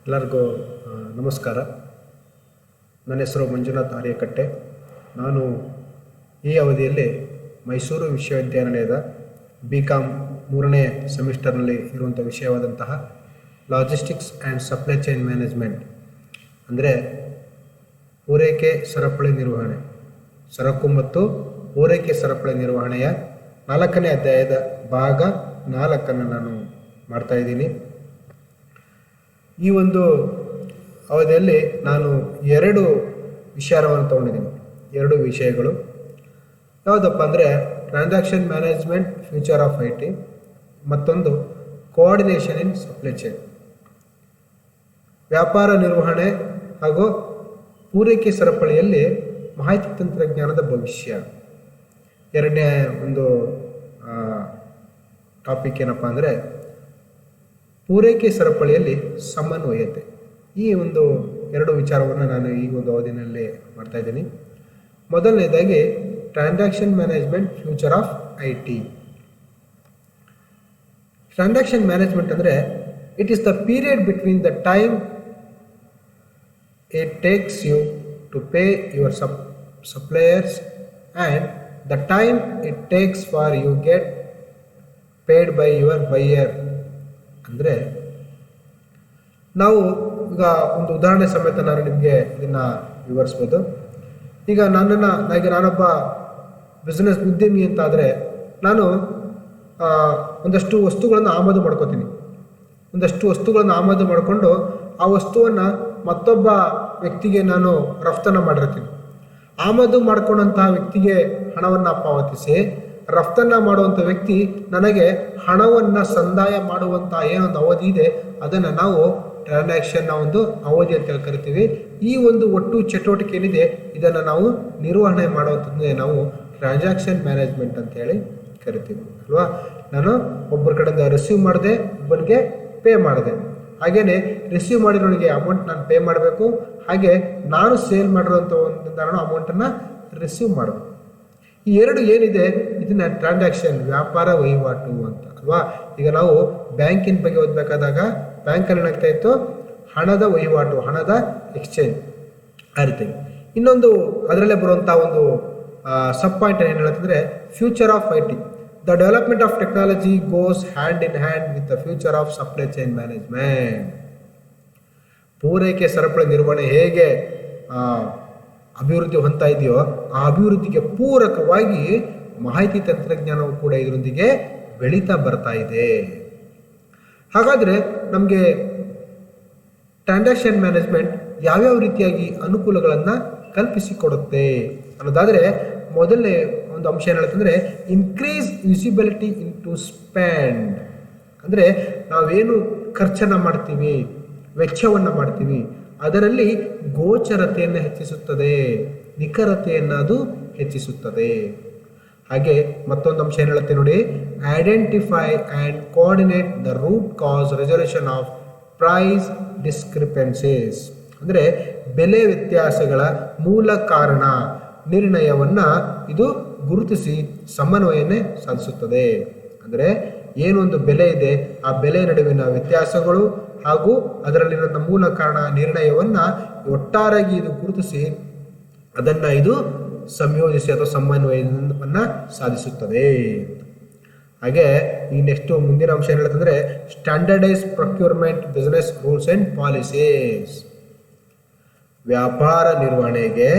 ಎಲ್ಲರಿಗೂ ನಮಸ್ಕಾರ. ನನ್ನ ಹೆಸರು ಮಂಜುನಾಥ್ ಆರ್ಯಕಟ್ಟೆ. ನಾನು ಈ ಅವಧಿಯಲ್ಲಿ ಮೈಸೂರು ವಿಶ್ವವಿದ್ಯಾನಿಲಯದ BCom 3ನೇ ಸೆಮಿಸ್ಟರ್ನಲ್ಲಿ ಇರುವಂಥ ವಿಷಯವಾದಂತಹ logistics and supply chain management, ಅಂದರೆ ಪೂರೈಕೆ ಸರಪಳಿ ನಿರ್ವಹಣೆ, ಸರಕು ಮತ್ತು ಪೂರೈಕೆ ಸರಪಳಿ ನಿರ್ವಹಣೆಯ 4ನೇ ಅಧ್ಯಾಯದ ಭಾಗ 4 ನಾನು ಮಾಡ್ತಾಯಿದ್ದೀನಿ. ಈ ಒಂದು ಅವಧಿಯಲ್ಲಿ ನಾನು 2 ವಿಚಾರವನ್ನು ತೊಗೊಂಡಿದ್ದೀನಿ. 2 ವಿಷಯಗಳು ಯಾವುದಪ್ಪ ಅಂದರೆ transaction management future of IT, ಮತ್ತೊಂದು ಕೋಆರ್ಡಿನೇಷನ್ ಇನ್ ಸಪ್ಲೈ ಚೈನ್, ವ್ಯಾಪಾರ ನಿರ್ವಹಣೆ ಹಾಗೂ ಪೂರೈಕೆ ಸರಪಳಿಯಲ್ಲಿ ಮಾಹಿತಿ ತಂತ್ರಜ್ಞಾನದ ಭವಿಷ್ಯ. 2ನೇ ಒಂದು ಟಾಪಿಕ್ ಏನಪ್ಪ ಅಂದರೆ ಪೂರೈಕೆ ಸರಪಳಿಯಲ್ಲಿ ಸಮನ್ವಯತೆ. ಈ ಒಂದು 2 ವಿಚಾರವನ್ನು ನಾನು ಈ ಒಂದು ಅವಧಿಯಲ್ಲಿ ಮಾಡ್ತಾ ಇದ್ದೀನಿ. ಮೊದಲನೇದಾಗಿ transaction management future of IT. Transaction management ಅಂದರೆ it is the period between the time it takes you to pay your suppliers and the time it takes for you get paid by your buyer. ಅಂದರೆ ನಾವು ಈಗ ಒಂದು ಉದಾಹರಣೆ ಸಮೇತ ನಾನು ನಿಮಗೆ ಇದನ್ನು ವಿವರಿಸ್ಬೋದು. ಈಗ ನಾನೊಬ್ಬ ಬಿಸ್ನೆಸ್ ಉದ್ಯಮಿ ಅಂತಾದರೆ ನಾನು ಒಂದಷ್ಟು ವಸ್ತುಗಳನ್ನು ಆಮದು ಮಾಡ್ಕೋತೀನಿ. ಒಂದಷ್ಟು ವಸ್ತುಗಳನ್ನು ಆಮದು ಮಾಡಿಕೊಂಡು ಆ ವಸ್ತುವನ್ನು ಮತ್ತೊಬ್ಬ ವ್ಯಕ್ತಿಗೆ ನಾನು ರಫ್ತನ್ನು ಮಾಡಿರ್ತೀನಿ. ಆಮದು ಮಾಡ್ಕೊಂಡಂತಹ ವ್ಯಕ್ತಿಗೆ ಹಣವನ್ನು ಪಾವತಿಸಿ ರಫ್ತನ್ನು ಮಾಡುವಂಥ ವ್ಯಕ್ತಿ ನನಗೆ ಹಣವನ್ನು ಸಂದಾಯ ಮಾಡುವಂಥ ಏನೊಂದು ಅವಧಿ ಇದೆ ಅದನ್ನು ನಾವು ಟ್ರಾನ್ಸಾಕ್ಷನ್ನ ಒಂದು ಅವಧಿ ಅಂತೇಳಿ ಕರಿತೀವಿ. ಈ ಒಂದು ಒಟ್ಟು ಚಟುವಟಿಕೆ ಏನಿದೆ ಇದನ್ನು ನಾವು ನಿರ್ವಹಣೆ ಮಾಡುವಂಥದ್ದನ್ನೇ ನಾವು ಟ್ರಾನ್ಸಾಕ್ಷನ್ ಮ್ಯಾನೇಜ್ಮೆಂಟ್ ಅಂತೇಳಿ ಕರಿತೀವಿ ಅಲ್ವಾ. ನಾನು ಒಬ್ಬರ ಕಡೆಯಿಂದ ರಿಸೀವ್ ಮಾಡಿದೆ, ಒಬ್ಬನಿಗೆ ಪೇ ಮಾಡಿದೆ. ಹಾಗೆಯೇ ರಿಸೀವ್ ಮಾಡಿರೋನಿಗೆ ಅಮೌಂಟ್ ನಾನು ಪೇ ಮಾಡಬೇಕು, ಹಾಗೆ ನಾನು ಸೇಲ್ ಮಾಡಿರೋಂಥ ಒಂದು ಅಮೌಂಟನ್ನು ರಿಸೀವ್ ಮಾಡಬೇಕು. ಈ 2 ಏನಿದೆ ಇದನ್ನ ಟ್ರಾನ್ಸಾಕ್ಷನ್, ವ್ಯಾಪಾರ ವಹಿವಾಟು ಅಂತ ಅಲ್ವಾ. ಈಗ ನಾವು ಬ್ಯಾಂಕಿನ ಬಗ್ಗೆ ಓದಬೇಕಾದಾಗ ಬ್ಯಾಂಕಲ್ಲಿ ಏನಾಗ್ತಾ ಇತ್ತು, ಹಣದ ವಹಿವಾಟು, ಹಣದ ಎಕ್ಸ್ಚೇಂಜ್ ಆ ರೀತಿ. ಇನ್ನೊಂದು ಅದರಲ್ಲೇ ಬರುವಂಥ ಒಂದು ಸಬ್ ಪಾಯಿಂಟ್ ಏನು ಹೇಳುತ್ತಂದರೆ future of IT. The development of technology goes hand in hand with the future of supply chain management. ಪೂರೈಕೆ ಸರಪಳಿ ನಿರ್ವಹಣೆ ಹೇಗೆ ಅಭಿವೃದ್ಧಿ ಹೊಂದ್ತಾ ಇದೆಯೋ ಆ ಅಭಿವೃದ್ಧಿಗೆ ಪೂರಕವಾಗಿ ಮಾಹಿತಿ ತಂತ್ರಜ್ಞಾನವು ಕೂಡ ಇದರೊಂದಿಗೆ ಬೆಳೀತಾ ಬರ್ತಾ ಇದೆ. ಹಾಗಾದರೆ ನಮಗೆ ಟ್ರಾನ್ಸಾಕ್ಷನ್ ಮ್ಯಾನೇಜ್ಮೆಂಟ್ ಯಾವ್ಯಾವ ರೀತಿಯಾಗಿ ಅನುಕೂಲಗಳನ್ನು ಕಲ್ಪಿಸಿಕೊಡುತ್ತೆ ಅನ್ನೋದಾದರೆ ಮೊದಲನೇ ಒಂದು ಅಂಶ ಏನು ಹೇಳುತ್ತಂದರೆ increase visibility in to spend. ಅಂದರೆ ನಾವೇನು ಖರ್ಚನ್ನು ಮಾಡ್ತೀವಿ, ವೆಚ್ಚವನ್ನು ಮಾಡ್ತೀವಿ, ಅದರಲ್ಲಿ ಗೋಚರತೆಯನ್ನು ಹೆಚ್ಚಿಸುತ್ತದೆ, ನಿಖರತೆಯನ್ನು ಅದು ಹೆಚ್ಚಿಸುತ್ತದೆ. ಹಾಗೆ ಮತ್ತೊಂದು ಅಂಶ ಏನು ಹೇಳುತ್ತೆ ನೋಡಿ, identify and coordinate the root cause resolution of price discrepancies. ಅಂದರೆ ಬೆಲೆ ವ್ಯತ್ಯಾಸಗಳ ಮೂಲ ಕಾರಣ ನಿರ್ಣಯವನ್ನು ಇದು ಗುರುತಿಸಿ ಸಮನ್ವಯನೇ ಸಾಧಿಸುತ್ತದೆ. ಅಂದರೆ ಏನೊಂದು ಬೆಲೆ ಇದೆ ಆ ಬೆಲೆ ನಡುವಿನ ವ್ಯತ್ಯಾಸಗಳು ಹಾಗೂ ಅದರಲ್ಲಿರುವಂಥ ಮೂಲ ಕಾರಣ ನಿರ್ಣಯವನ್ನು ಒಟ್ಟಾರೆಯಾಗಿ ಇದು ಗುರುತಿಸಿ ಅದನ್ನು ಇದು ಸಂಯೋಜಿಸಿ ಅಥವಾ ಸಮನ್ವಯವನ್ನು ಸಾಧಿಸುತ್ತದೆ. ಹಾಗೆ ಈ ನೆಕ್ಸ್ಟ್ ಮುಂದಿನ ಅಂಶ ಏನು ಹೇಳುತ್ತಂದರೆ standardize procurement business rules and policies. ವ್ಯಾಪಾರ ನಿರ್ವಹಣೆಗೆ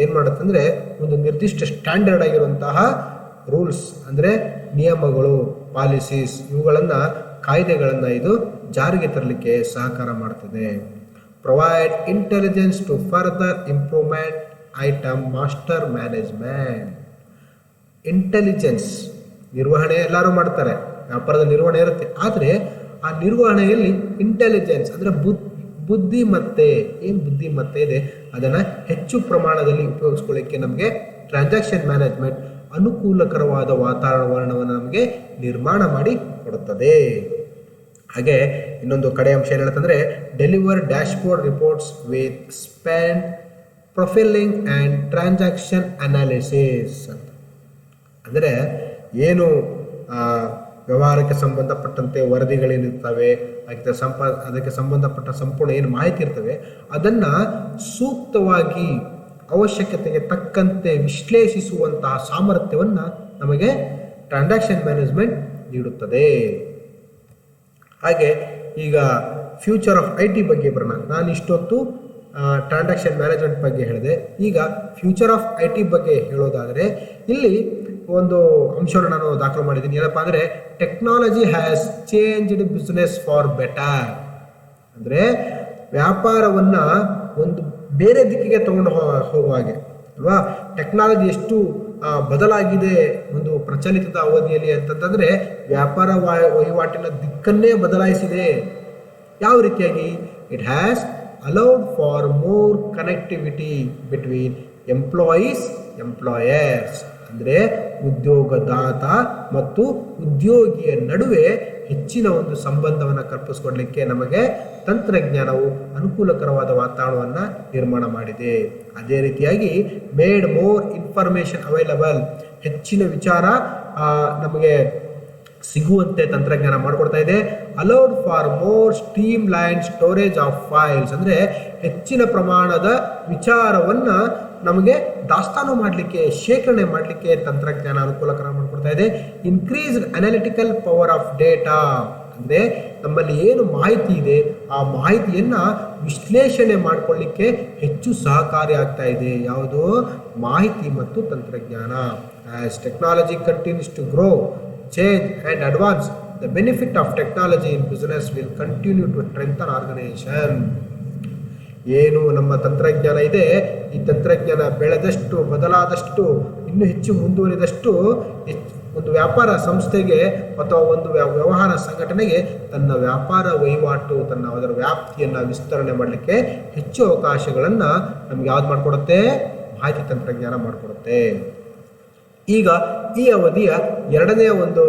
ಏನು ಮಾಡುತ್ತಂದರೆ ಒಂದು ನಿರ್ದಿಷ್ಟ ಸ್ಟ್ಯಾಂಡರ್ಡ್ ಆಗಿರುವಂತಹ ರೂಲ್ಸ್ ಅಂದರೆ ನಿಯಮಗಳು, ಪಾಲಿಸೀಸ್, ಇವುಗಳನ್ನು ಕಾಯ್ದೆಗಳನ್ನು ಇದು ಜಾರಿಗೆ ತರಲಿಕ್ಕೆ ಸಹಕಾರ ಮಾಡ್ತದೆ. Provide intelligence to further improvement item master management. Intelligence ನಿರ್ವಹಣೆ ಎಲ್ಲರೂ ಮಾಡ್ತಾರೆ, ವ್ಯಾಪಾರದ ನಿರ್ವಹಣೆ ಇರುತ್ತೆ, ಆದರೆ ಆ ನಿರ್ವಹಣೆಯಲ್ಲಿ ಇಂಟೆಲಿಜೆನ್ಸ್ ಅಂದರೆ ಬುದ್ಧಿಮತ್ತೆ, ಏನು ಬುದ್ಧಿಮತ್ತೆ ಇದೆ ಅದನ್ನು ಹೆಚ್ಚು ಪ್ರಮಾಣದಲ್ಲಿ ಉಪಯೋಗಿಸ್ಕೊಳ್ಳಿಕ್ಕೆ ನಮಗೆ ಟ್ರಾನ್ಸಾಕ್ಷನ್ ಮ್ಯಾನೇಜ್ಮೆಂಟ್ ಅನುಕೂಲಕರವಾದ ವಾತಾವರಣವನ್ನು ನಮಗೆ ನಿರ್ಮಾಣ ಮಾಡಿ ಕೊಡುತ್ತದೆ. ಹಾಗೆ ಇನ್ನೊಂದು ಕಡೆ ಅಂಶ ಏನು ಹೇಳುತ್ತಂದರೆ deliver dashboard reports with spend profiling and transaction analysis ಅಂತ. ಅಂದರೆ ಏನು ವ್ಯವಹಾರಕ್ಕೆ ಸಂಬಂಧಪಟ್ಟಂತೆ ವರದಿಗಳೇನಿರ್ತವೆ, ಅದಕ್ಕೆ ಸಂಬಂಧಪಟ್ಟ ಸಂಪೂರ್ಣ ಏನು ಮಾಹಿತಿ ಇರ್ತವೆ ಅದನ್ನು ಸೂಕ್ತವಾಗಿ ಅವಶ್ಯಕತೆಗೆ ತಕ್ಕಂತೆ ವಿಶ್ಲೇಷಿಸುವಂತಹ ಸಾಮರ್ಥ್ಯವನ್ನು ನಮಗೆ ಟ್ರಾನ್ಸಾಕ್ಷನ್ ಮ್ಯಾನೇಜ್ಮೆಂಟ್ ನೀಡುತ್ತದೆ. ಹಾಗೆ ಈಗ ಫ್ಯೂಚರ್ ಆಫ್ IT ಬಗ್ಗೆ ಬರೋಣ. ನಾನು ಇಷ್ಟೊತ್ತು ಟ್ರಾನ್ಸಾಕ್ಷನ್ ಮ್ಯಾನೇಜ್ಮೆಂಟ್ ಬಗ್ಗೆ ಹೇಳಿದೆ. ಈಗ ಫ್ಯೂಚರ್ ಆಫ್ IT ಬಗ್ಗೆ ಹೇಳೋದಾದರೆ ಇಲ್ಲಿ ಒಂದು ಅಂಶವನ್ನು ನಾನು ದಾಖಲು ಮಾಡಿದ್ದೀನಿ. ಏನಪ್ಪ ಅಂದರೆ technology has changed business for better. ಅಂದರೆ ವ್ಯಾಪಾರವನ್ನು ಒಂದು ಬೇರೆ ದಿಕ್ಕಿಗೆ ತಗೊಂಡು ಹೋಗುವ ಹಾಗೆ ಅಲ್ವಾ. ಟೆಕ್ನಾಲಜಿ ಎಷ್ಟು ಬದಲಾಗಿದೆ ಒಂದು ಪ್ರಚಲಿತದ ಅವಧಿಯಲ್ಲಿ ಅಂತಂತಂದರೆ ವ್ಯಾಪಾರ ವಹಿವಾಟಿನ ದಿಕ್ಕನ್ನೇ ಬದಲಾಯಿಸಿದೆ. ಯಾವ ರೀತಿಯಾಗಿ? It has allowed for more connectivity between employers. ಅಂದರೆ ಉದ್ಯೋಗದಾತ ಮತ್ತು ಉದ್ಯೋಗಿಯ ನಡುವೆ ಹೆಚ್ಚಿನ ಒಂದು ಸಂಬಂಧವನ್ನು ಕಲ್ಪಿಸಿಕೊಡ್ಲಿಕ್ಕೆ ನಮಗೆ ತಂತ್ರಜ್ಞಾನವು ಅನುಕೂಲಕರವಾದ ವಾತಾವರಣವನ್ನು ನಿರ್ಮಾಣ ಮಾಡಿದೆ. ಅದೇ ರೀತಿಯಾಗಿ ಮೇಡ್ ಮೋರ್ ಇನ್ಫಾರ್ಮೇಷನ್ ಅವೈಲಬಲ್. ಹೆಚ್ಚಿನ ವಿಚಾರ ನಮಗೆ ಸಿಗುವಂತೆ ತಂತ್ರಜ್ಞಾನ ಮಾಡಿಕೊಡ್ತಾ ಇದೆ. Allowed for more stream line storage of files. ಅಂದರೆ ಹೆಚ್ಚಿನ ಪ್ರಮಾಣದ ವಿಚಾರವನ್ನು ನಮಗೆ ದಾಸ್ತಾನು ಮಾಡಲಿಕ್ಕೆ, ಶೇಖರಣೆ ಮಾಡಲಿಕ್ಕೆ ತಂತ್ರಜ್ಞಾನ ಅನುಕೂಲಕರ ಮಾಡಿಕೊಡ್ತಾ ಇದೆ. Increased analytical power of data. ಅಂದರೆ ನಮ್ಮಲ್ಲಿ ಏನು ಮಾಹಿತಿ ಇದೆ ಆ ಮಾಹಿತಿಯನ್ನು ವಿಶ್ಲೇಷಣೆ ಮಾಡಿಕೊಳ್ಳಿಕ್ಕೆ ಹೆಚ್ಚು ಸಹಕಾರಿ ಆಗ್ತಾ ಇದೆ. ಯಾವುದು? ಮಾಹಿತಿ ಮತ್ತು ತಂತ್ರಜ್ಞಾನ. As technology continues to grow, change and advance, the benefit of technology in business will continue to strengthen organization. ಏನು ನಮ್ಮ ತಂತ್ರಜ್ಞಾನ ಇದೆ, ಈ ತಂತ್ರಜ್ಞಾನ ಬೆಳೆದಷ್ಟು, ಬದಲಾದಷ್ಟು, ಇನ್ನೂ ಹೆಚ್ಚು ಮುಂದುವರಿದಷ್ಟು ಒಂದು ವ್ಯಾಪಾರ ಸಂಸ್ಥೆಗೆ ಅಥವಾ ಒಂದು ವ್ಯವಹಾರ ಸಂಘಟನೆಗೆ ತನ್ನ ವ್ಯಾಪಾರ ವಹಿವಾಟು, ಅದರ ವ್ಯಾಪ್ತಿಯನ್ನು ವಿಸ್ತರಣೆ ಮಾಡಲಿಕ್ಕೆ ಹೆಚ್ಚು ಅವಕಾಶಗಳನ್ನು ನಮ್ಗೆ ಯಾವ್ದು ಮಾಡಿಕೊಡುತ್ತೆ? ಮಾಹಿತಿ ತಂತ್ರಜ್ಞಾನ ಮಾಡಿಕೊಡುತ್ತೆ. ಈಗ ಈ ಅವಧಿಯ ಎರಡನೆಯ ಒಂದು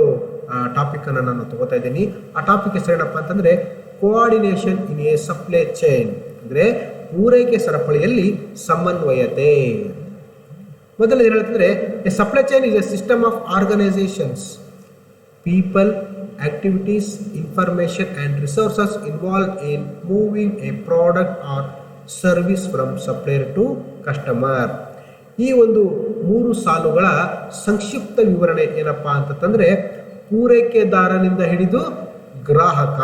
ಟಾಪಿಕನ್ನು ನಾನು ತಗೋತಾ ಇದ್ದೀನಿ. ಆ ಟಾಪಿಕ್ ಹೆಸರೇನಪ್ಪ ಅಂತಂದರೆ coordination in a supply chain. ಅಂದರೆ ಪೂರೈಕೆ ಸರಪಳಿಯಲ್ಲಿ ಸಮನ್ವಯತೆ. ಮೊದಲು ಏನು ಹೇಳ್ತಂದರೆ a supply chain is a system of organisations, people, activities, information and resources involve in moving a product or service from supplier to customer. ಈ ಒಂದು 3 ಸಾಲುಗಳ ಸಂಕ್ಷಿಪ್ತ ವಿವರಣೆ ಏನಪ್ಪಾ ಅಂತಂದರೆ ಪೂರೈಕೆದಾರನಿಂದ ಹಿಡಿದು ಗ್ರಾಹಕ.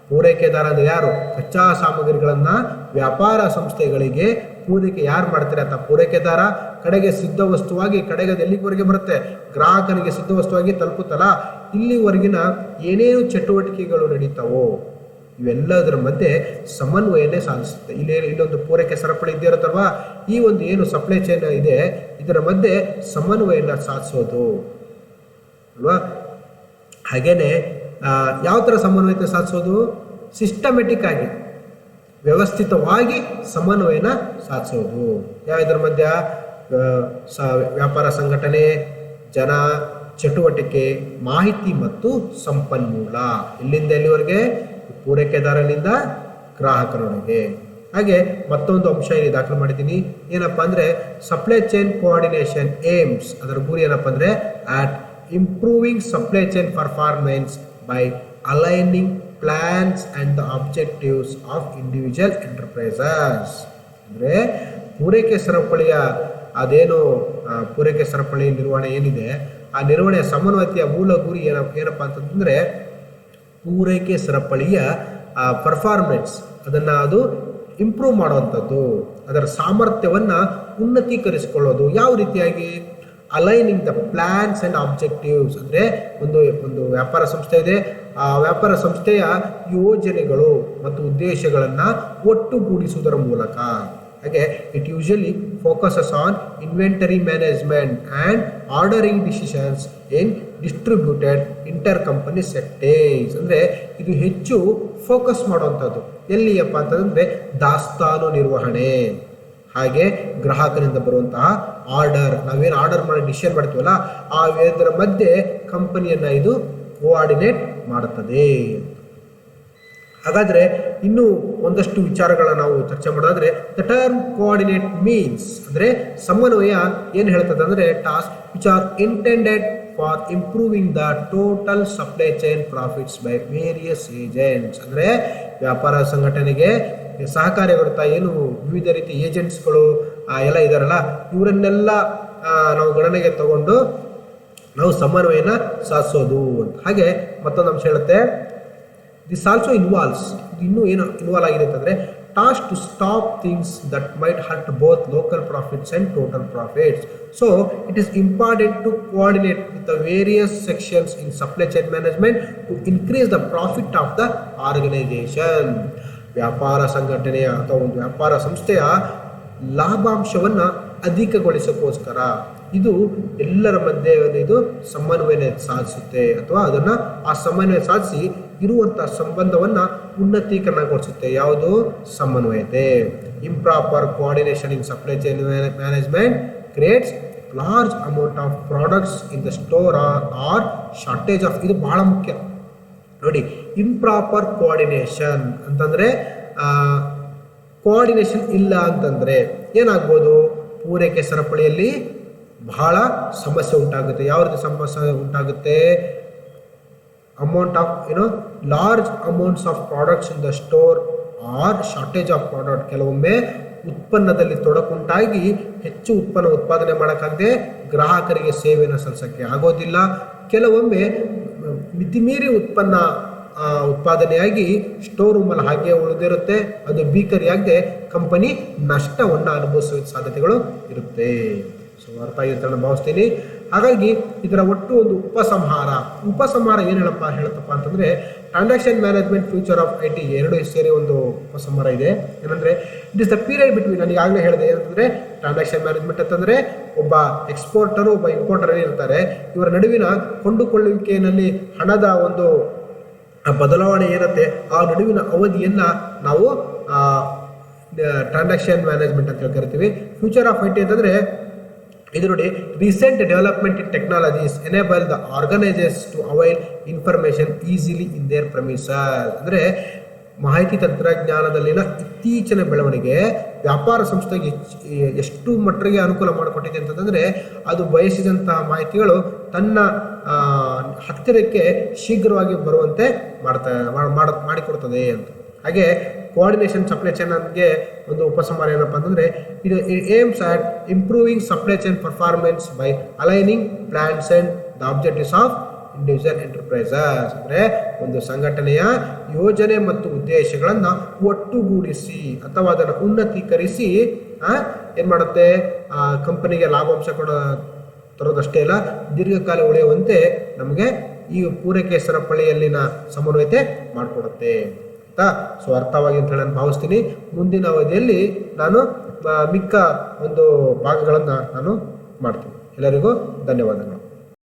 ಪೂರೈಕೆದಾರ ಅಂದರೆ ಯಾರು? ಕಚ್ಚಾ ಸಾಮಗ್ರಿಗಳನ್ನು ವ್ಯಾಪಾರ ಸಂಸ್ಥೆಗಳಿಗೆ ಪೂರೈಕೆ ಯಾರು ಮಾಡ್ತಾರೆ ಅಂತ ಪೂರೈಕೆದಾರ. ಕಡೆಗೆ ಸಿದ್ಧ ವಸ್ತುವಾಗಿ ಕಡೆಗೆ ಎಲ್ಲಿವರೆಗೆ ಬರುತ್ತೆ? ಗ್ರಾಹಕನಿಗೆ ಸಿದ್ಧ ವಸ್ತುವಾಗಿ ತಲುಪುತ್ತಲ್ಲ, ಇಲ್ಲಿವರೆಗಿನ ಏನೇನು ಚಟುವಟಿಕೆಗಳು ನಡೀತಾವೋ ಇವೆಲ್ಲದರ ಮಧ್ಯೆ ಸಮನ್ವಯನೇ ಸಾಧಿಸುತ್ತೆ. ಇಲ್ಲೊಂದು ಪೂರೈಕೆ ಸರಪಳಿ ಇದ್ದೇ ಇರುತ್ತಲ್ವಾ, ಈ ಒಂದು ಏನು ಸಪ್ಲೈ ಚೈನ್ ಇದೆ ಇದರ ಮಧ್ಯೆ ಸಮನ್ವಯನ ಸಾಧಿಸೋದು ಅಲ್ವಾ. ಹಾಗೇನೆ ಯಾವ ಥರ ಸಮನ್ವಯತೆ ಸಾಧಿಸೋದು? ಸಿಸ್ಟಮೆಟಿಕ್ ಆಗಿ, ವ್ಯವಸ್ಥಿತವಾಗಿ ಸಮನ್ವಯನ ಸಾಧಿಸೋದು. ಇದರ ಮಧ್ಯ ವ್ಯಾಪಾರ ಸಂಘಟನೆ, ಜನ, ಚಟುವಟಿಕೆ, ಮಾಹಿತಿ ಮತ್ತು ಸಂಪನ್ಮೂಲ. ಇಲ್ಲಿಂದ ಎಲ್ಲಿವರೆಗೆ? ಪೂರೈಕೆದಾರನಿಂದ ಗ್ರಾಹಕರೊಳಗೆ. ಹಾಗೆ ಮತ್ತೊಂದು ಅಂಶ ಇಲ್ಲಿ ದಾಖಲು ಮಾಡಿದ್ದೀನಿ. ಏನಪ್ಪ ಅಂದರೆ ಸಪ್ಲೈ ಚೈನ್ ಕೋಆರ್ಡಿನೇಷನ್ ಏಮ್ಸ್. ಅದರ ಗುರಿ ಏನಪ್ಪ ಅಂದರೆ at improving supply chain performance by aligning plans and the objectives of individual enterprises. ಅಂದರೆ ಪೂರೈಕೆ ಸರಪಳಿಯ ಅದೇನು ಪೂರೈಕೆ ಸರಪಳಿ ನಿರ್ವಹಣೆ ಏನಿದೆ ಆ ನಿರ್ವಹಣೆಯ ಸಮನ್ವಯತೆಯ ಮೂಲ ಗುರಿ ಏನಪ್ಪ ಅಂತಂದರೆ ಪೂರೈಕೆ ಸರಪಳಿಯ ಪರ್ಫಾರ್ಮೆನ್ಸ್ ಅದು ಇಂಪ್ರೂವ್ ಮಾಡುವಂಥದ್ದು, ಅದರ ಸಾಮರ್ಥ್ಯವನ್ನು ಉನ್ನತೀಕರಿಸಿಕೊಳ್ಳೋದು. ಯಾವ ರೀತಿಯಾಗಿ? Aligning the plans and objectives. ಅಂದರೆ ಒಂದು ವ್ಯಾಪಾರ ಸಂಸ್ಥೆ ಇದೆ, ಆ ವ್ಯಾಪಾರ ಸಂಸ್ಥೆಯ ಯೋಜನೆಗಳು ಮತ್ತು ಉದ್ದೇಶಗಳನ್ನು ಒಟ್ಟುಗೂಡಿಸುವುದರ ಮೂಲಕ. ಹಾಗೆ it usually focuses on inventory management and ordering decisions in distributed inter company sectors. ಅಂದರೆ ಇದು ಹೆಚ್ಚು ಫೋಕಸ್ ಮಾಡುವಂಥದ್ದು ಎಲ್ಲಿಯಪ್ಪ ಅಂತಂದರೆ ದಾಸ್ತಾನು ನಿರ್ವಹಣೆ, ಹಾಗೆ ಗ್ರಾಹಕರಿಂದ ಬರುವಂತಹ ಆರ್ಡರ್, ನಾವೇನು ಆರ್ಡರ್ ಮಾಡಿ ಡಿಸಿಷನ್ ಮಾಡ್ತೀವಲ್ಲ ಆ ಇದರ ಮಧ್ಯೆ ಕಂಪನಿಯನ್ನು ಇದು ಕೋಆರ್ಡಿನೇಟ್ ಮಾಡುತ್ತದೆ. ಹಾಗಾದರೆ ಇನ್ನೂ ಒಂದಷ್ಟು ವಿಚಾರಗಳನ್ನ ನಾವು ಚರ್ಚೆ ಮಾಡೋದಾದರೆ ದ ಟರ್ಮ್ ಕೋಆರ್ಡಿನೇಟ್ ಮೀನ್ಸ್ ಅಂದರೆ ಸಮನ್ವಯ ಏನು ಹೇಳ್ತದೆ ಅಂದರೆ task which are intended for improving the total supply chain profits by various agents. ಅಂದರೆ ವ್ಯಾಪಾರ ಸಂಘಟನೆಗೆ ಸಹಕಾರಿಯಾಗಿರುತ್ತಾ ಏನು ವಿವಿಧ ರೀತಿ ಏಜೆಂಟ್ಸ್ಗಳು ಎಲ್ಲ ಇದಾರಲ್ಲ, ಇವರನ್ನೆಲ್ಲ ನಾವು ಗಣನೆಗೆ ತಗೊಂಡು ನಾವು ಸಮನ್ವಯನ ಸಾಧಿಸೋದು ಅಂತ. ಹಾಗೆ ಮತ್ತೊಂದು ಅಂಶ ಹೇಳುತ್ತೆ, ದಿಸ್ ಆಲ್ಸೋ ಇನ್ವಾಲ್ವ್ಸ್, ಇನ್ನೂ ಏನು ಇನ್ವಾಲ್ವ್ ಆಗಿದೆ ಅಂತಂದರೆ task to stop things that might hurt both local profits and total profits. So it is important to coordinate with the various sections in supply chain management to increase the profit of the organisation. ವ್ಯಾಪಾರ ಸಂಘಟನೆಯ ಅಥವಾ ಒಂದು ವ್ಯಾಪಾರ ಸಂಸ್ಥೆಯ ಲಾಭಾಂಶವನ್ನು ಅಧಿಕಗೊಳಿಸೋಕ್ಕೋಸ್ಕರ ಇದು ಎಲ್ಲರ ಮಧ್ಯೆ ಇದು ಸಮನ್ವಯ ಸಾಧಿಸುತ್ತೆ, ಅಥವಾ ಅದನ್ನು ಆ ಸಮನ್ವಯ ಸಾಧಿಸಿ ಇರುವಂಥ ಸಂಬಂಧವನ್ನು ಉನ್ನತೀಕರಣಗೊಳಿಸುತ್ತೆ. ಯಾವುದು? ಸಮನ್ವಯತೆ. Improper coordination in supply chain management creates large amount of products in the store or shortage of. ಇದು ಬಹಳ ಮುಖ್ಯ ನೋಡಿ. ಇಂಪ್ರಾಪರ್ ಕೋಆರ್ಡಿನೇಷನ್ ಅಂತಂದರೆ ಕೋಆರ್ಡಿನೇಷನ್ ಇಲ್ಲ ಅಂತಂದರೆ ಏನಾಗ್ಬೋದು? ಪೂರೈಕೆ ಸರಪಳಿಯಲ್ಲಿ ಬಹಳ ಸಮಸ್ಯೆ ಉಂಟಾಗುತ್ತೆ. ಯಾವ ರೀತಿ ಸಮಸ್ಯೆ ಉಂಟಾಗುತ್ತೆ? Amount of large amounts of products in the store or shortage of product. ಕೆಲವೊಮ್ಮೆ ಉತ್ಪನ್ನದಲ್ಲಿ ತೊಡಕುಂಟಾಗಿ ಹೆಚ್ಚು ಉತ್ಪಾದನೆ ಮಾಡೋಕ್ಕಾಗದೆ ಗ್ರಾಹಕರಿಗೆ ಸೇವೆಯನ್ನು ಸಲ್ಲಿಸೋಕ್ಕೆ ಆಗೋದಿಲ್ಲ. ಕೆಲವೊಮ್ಮೆ ಮಿತಿಮೀರಿ ಉತ್ಪಾದನೆಯಾಗಿ ಸ್ಟೋರ್ ರೂಮಲ್ಲಿ ಹಾಗೆ ಉಳಿದಿರುತ್ತೆ, ಅದು ಬೀಕರಿಯಾಗದೆ ಕಂಪನಿ ನಷ್ಟವನ್ನು ಅನುಭವಿಸುವ ಸಾಧ್ಯತೆಗಳು ಇರುತ್ತೆ. ಸೊ ಅರ್ಥ ಆಗಿದೆ ಅಂತ ಭಾವಿಸ್ತೀನಿ. ಹಾಗಾಗಿ ಇದರ ಒಟ್ಟು ಒಂದು ಉಪಸಂಹಾರ ಏನು ಹೇಳುತ್ತಪ್ಪ ಅಂತಂದರೆ, transaction management future of IT ಎರಡು ಸೇರಿ ಒಂದು ಉಪಸಂಹಾರ ಇದೆ. ಏನಂದರೆ it is the period between, ನನಗೆ ಆಗಲೇ ಹೇಳಿದೆ ಏನಂತಂದರೆ ಟ್ರಾನ್ಸಾಕ್ಷನ್ ಮ್ಯಾನೇಜ್ಮೆಂಟ್ ಅಂತಂದರೆ ಒಬ್ಬ ಎಕ್ಸ್ಪೋರ್ಟರು ಒಬ್ಬ ಇಂಪೋರ್ಟರ್ ಇರ್ತಾರೆ, ಇವರ ನಡುವಿನ ಕೊಂಡುಕೊಳ್ಳುವಿಕೆಯಲ್ಲಿ ಹಣದ ಒಂದು ಬದಲಾವಣೆ ಇರುತ್ತೆ. ಆ ನಡುವಿನ ಅವಧಿಯನ್ನು ನಾವು ಟ್ರಾನ್ಸಾಕ್ಷನ್ ಮ್ಯಾನೇಜ್ಮೆಂಟ್ ಅಂತ ಕರಿತೀವಿ. ಫ್ಯೂಚರ್ ಆಫ್ IT ಅಂತಂದರೆ ಇದು ನೋಡಿ, recent development in technologies enable the organisers to avail information easily in their premises. ಅಂದರೆ ಮಾಹಿತಿ ತಂತ್ರಜ್ಞಾನದಲ್ಲಿನ ಇತ್ತೀಚಿನ ಬೆಳವಣಿಗೆ ವ್ಯಾಪಾರ ಸಂಸ್ಥೆಗೆ ಎಷ್ಟು ಮಟ್ಟಿಗೆ ಅನುಕೂಲ ಮಾಡಿಕೊಟ್ಟಿದೆ ಅಂತಂದರೆ, ಅದು ಬಯಸಿದಂತಹ ಮಾಹಿತಿಗಳು ತನ್ನ ಹತ್ತಿರಕ್ಕೆ ಶೀಘ್ರವಾಗಿ ಬರುವಂತೆ ಮಾಡಿಕೊಡ್ತದೆ ಅಂತ. ಹಾಗೆ ಕೋಆರ್ಡಿನೇಷನ್ ಸಪ್ಲೈ ಚೈನ್ಗೆ ಒಂದು ಉಪಸಂಹಾರ ಏನಪ್ಪ ಅಂತಂದರೆ, ಇದು aims at improving supply chain performance by aligning plans and the objectives of individual enterprises. ಅಂದರೆ ಒಂದು ಸಂಘಟನೆಯ ಯೋಜನೆ ಮತ್ತು ಉದ್ದೇಶಗಳನ್ನು ಒಟ್ಟುಗೂಡಿಸಿ ಅಥವಾ ಅದನ್ನು ಉನ್ನತೀಕರಿಸಿ ಏನು ಮಾಡುತ್ತೆ, ಕಂಪನಿಗೆ ಲಾಭಾಂಶ ತರೋದಷ್ಟೇ ಅಲ್ಲ, ದೀರ್ಘಕಾಲ ಉಳಿಯುವಂತೆ ನಮಗೆ ಈ ಪೂರೈಕೆ ಸರಪಳಿಯಲ್ಲಿನ ಸಮನ್ವಯತೆ ಮಾಡಿಕೊಡುತ್ತೆ ಆಯಿತಾ. ಸೊ ಅರ್ಥವಾಗಿ ಅಂತ ಹೇಳಿ ನಾನು ಭಾವಿಸ್ತೀನಿ. ಮುಂದಿನ ಅವಧಿಯಲ್ಲಿ ನಾನು ಮಿಕ್ಕ ಒಂದು ಭಾಗಗಳನ್ನು ನಾನು ಮಾಡ್ತೀನಿ. ಎಲ್ಲರಿಗೂ ಧನ್ಯವಾದಗಳು.